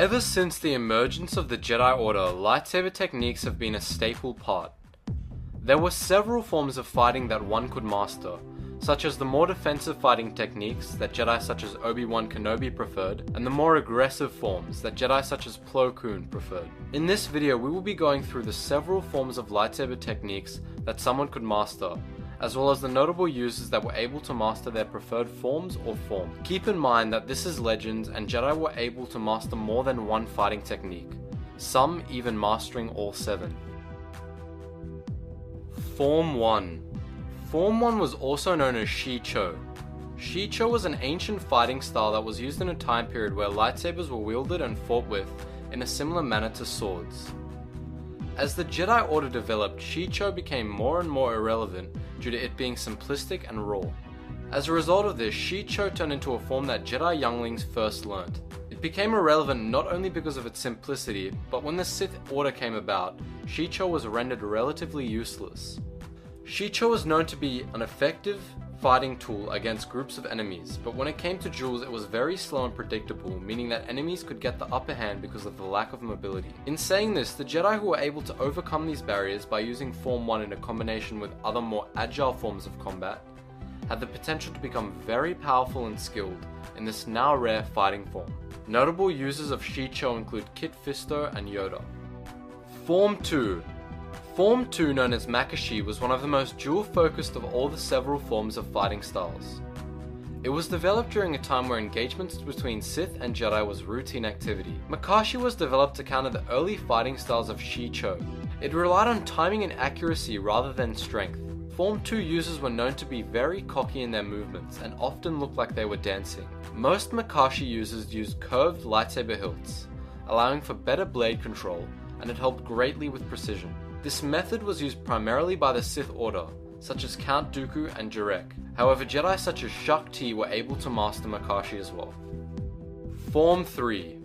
Ever since the emergence of the Jedi Order, lightsaber techniques have been a staple part. There were several forms of fighting that one could master, such as the more defensive fighting techniques that Jedi such as Obi-Wan Kenobi preferred, and the more aggressive forms that Jedi such as Plo Koon preferred. In this video we will be going through the several forms of lightsaber techniques that someone could master, as well as the notable users that were able to master their preferred forms or form. Keep in mind that this is Legends and Jedi were able to master more than one fighting technique, some even mastering all 7. Form 1. Form 1 was also known as Shi-Cho. Shi-Cho was an ancient fighting style that was used in a time period where lightsabers were wielded and fought with in a similar manner to swords. As the Jedi Order developed, Shi-Cho became more and more irrelevant due to it being simplistic and raw. As a result of this, Shi-Cho turned into a form that Jedi younglings first learned. It became irrelevant not only because of its simplicity, but when the Sith Order came about, Shi-Cho was rendered relatively useless. Shi-Cho was known to be an effective fighting tool against groups of enemies, but when it came to duels it was very slow and predictable, meaning that enemies could get the upper hand because of the lack of mobility. In saying this, the Jedi who were able to overcome these barriers by using Form 1 in a combination with other more agile forms of combat had the potential to become very powerful and skilled in this now rare fighting form. Notable users of Shi-Cho include Kit Fisto and Yoda. Form 2. Form 2, known as Makashi, was one of the most dual-focused of all the several forms of fighting styles. It was developed during a time where engagements between Sith and Jedi was routine activity. Makashi was developed to counter the early fighting styles of Shi-Cho. It relied on timing and accuracy rather than strength. Form 2 users were known to be very cocky in their movements and often looked like they were dancing. Most Makashi users used curved lightsaber hilts, allowing for better blade control, and it helped greatly with precision. This method was used primarily by the Sith Order, such as Count Dooku and Jarek. However, Jedi such as Shaak Ti were able to master Makashi as well. Form 3.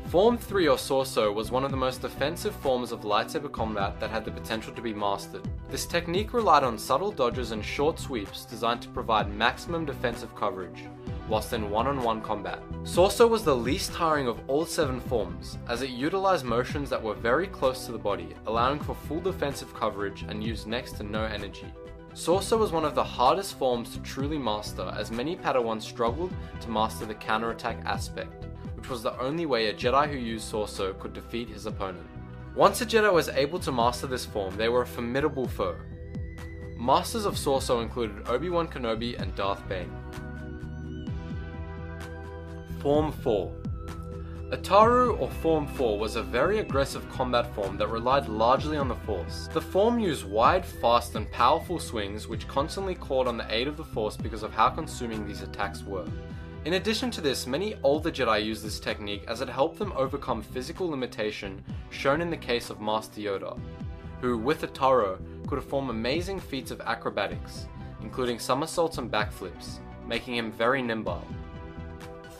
Form 3 or Sorso was one of the most defensive forms of lightsaber combat that had the potential to be mastered. This technique relied on subtle dodges and short sweeps designed to provide maximum defensive coverage, whilst in one-on-one combat. Sorso was the least tiring of all 7 forms, as it utilized motions that were very close to the body, allowing for full defensive coverage and used next to no energy. Sorso was one of the hardest forms to truly master, as many Padawans struggled to master the counterattack aspect, which was the only way a Jedi who used Sorso could defeat his opponent. Once a Jedi was able to master this form, they were a formidable foe. Masters of Sorso included Obi-Wan Kenobi and Darth Bane. Form 4. Ataru or Form 4 was a very aggressive combat form that relied largely on the Force. The form used wide, fast and powerful swings which constantly called on the aid of the Force because of how consuming these attacks were. In addition to this, many older Jedi used this technique as it helped them overcome physical limitation shown in the case of Master Yoda, who with Ataru could perform amazing feats of acrobatics, including somersaults and backflips, making him very nimble.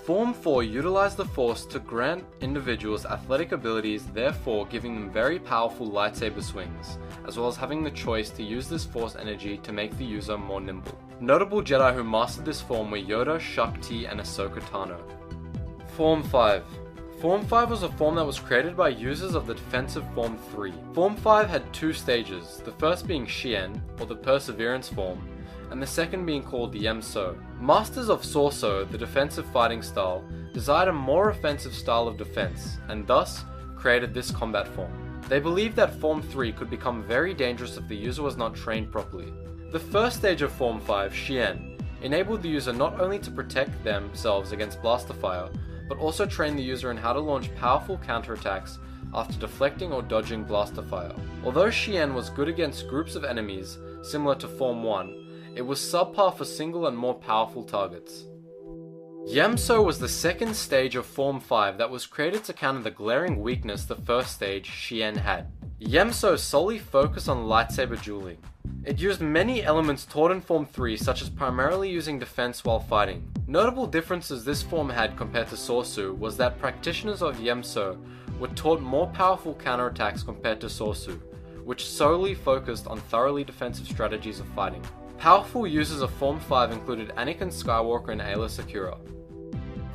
Form 4 utilized the Force to grant individuals athletic abilities, therefore giving them very powerful lightsaber swings, as well as having the choice to use this Force energy to make the user more nimble. Notable Jedi who mastered this form were Yoda, Shaak Ti, and Ahsoka Tano. Form 5. Form 5 was a form that was created by users of the defensive Form 3. Form 5 had 2 stages, the first being Shien, or the Perseverance form, and the second being called the Yem-So. Masters of Sorso, the defensive fighting style, desired a more offensive style of defense, and thus created this combat form. They believed that Form 3 could become very dangerous if the user was not trained properly. The first stage of Form 5, Shien, enabled the user not only to protect themselves against blaster fire, but also train the user in how to launch powerful counterattacks after deflecting or dodging blaster fire. Although Shien was good against groups of enemies, similar to Form 1, it was subpar for single and more powerful targets. Yem-So was the second stage of Form 5 that was created to counter the glaring weakness the first stage, Shien, had. Yem-So solely focused on lightsaber dueling. It used many elements taught in Form 3, such as primarily using defense while fighting. Notable differences this form had compared to Sorsu was that practitioners of Yem-So were taught more powerful counterattacks compared to Sorsu, which solely focused on thoroughly defensive strategies of fighting. Powerful users of Form 5 included Anakin Skywalker and Aayla Secura.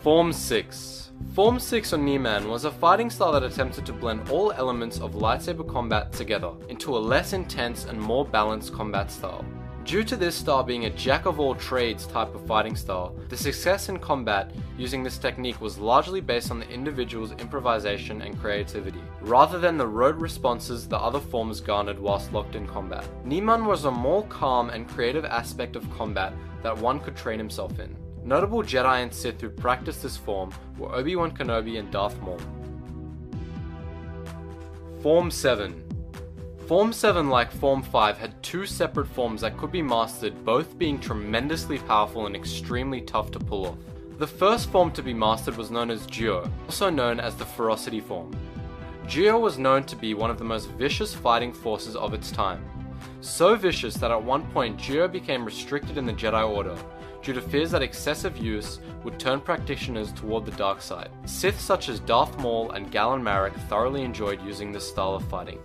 Form 6. Form 6 or Nieman was a fighting style that attempted to blend all elements of lightsaber combat together into a less intense and more balanced combat style. Due to this style being a jack-of-all-trades type of fighting style, the success in combat using this technique was largely based on the individual's improvisation and creativity, rather than the rote responses the other forms garnered whilst locked in combat. Nieman was a more calm and creative aspect of combat that one could train himself in. Notable Jedi and Sith who practiced this form were Obi-Wan Kenobi and Darth Maul. Form 7. Form 7, like Form 5, had two separate forms that could be mastered, both being tremendously powerful and extremely tough to pull off. The first form to be mastered was known as Geo, also known as the Ferocity form. Geo was known to be one of the most vicious fighting forces of its time. So vicious that at one point Geo became restricted in the Jedi Order, due to fears that excessive use would turn practitioners toward the dark side. Sith such as Darth Maul and Galen Marek thoroughly enjoyed using this style of fighting.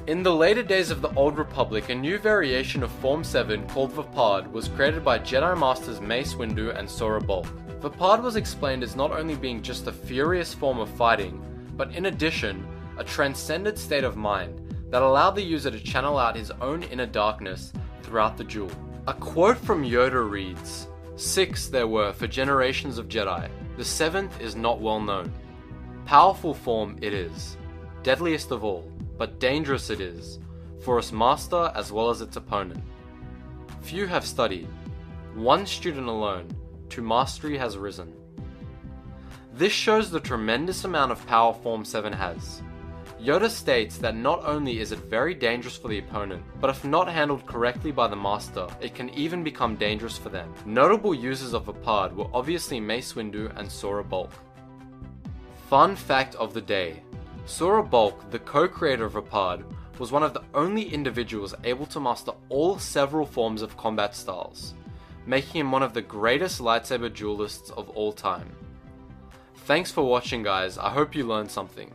In the later days of the Old Republic, a new variation of Form 7 called Vapad was created by Jedi Masters Mace Windu and Sora Bulk. Vapad was explained as not only being just a furious form of fighting, but in addition, a transcended state of mind that allowed the user to channel out his own inner darkness throughout the duel. A quote from Yoda reads, "6 there were for generations of Jedi. The 7th is not well known. Powerful form it is, deadliest of all, but dangerous it is, for its master as well as its opponent. Few have studied, one student alone, to mastery has risen." This shows the tremendous amount of power Form 7 has. Yoda states that not only is it very dangerous for the opponent, but if not handled correctly by the master, it can even become dangerous for them. Notable users of Vapad were obviously Mace Windu and Sora Bulk. Fun fact of the day. Sora Bulk, the co-creator of Vapad, was one of the only individuals able to master all several forms of combat styles, making him one of the greatest lightsaber duelists of all time. Thanks for watching guys, I hope you learned something.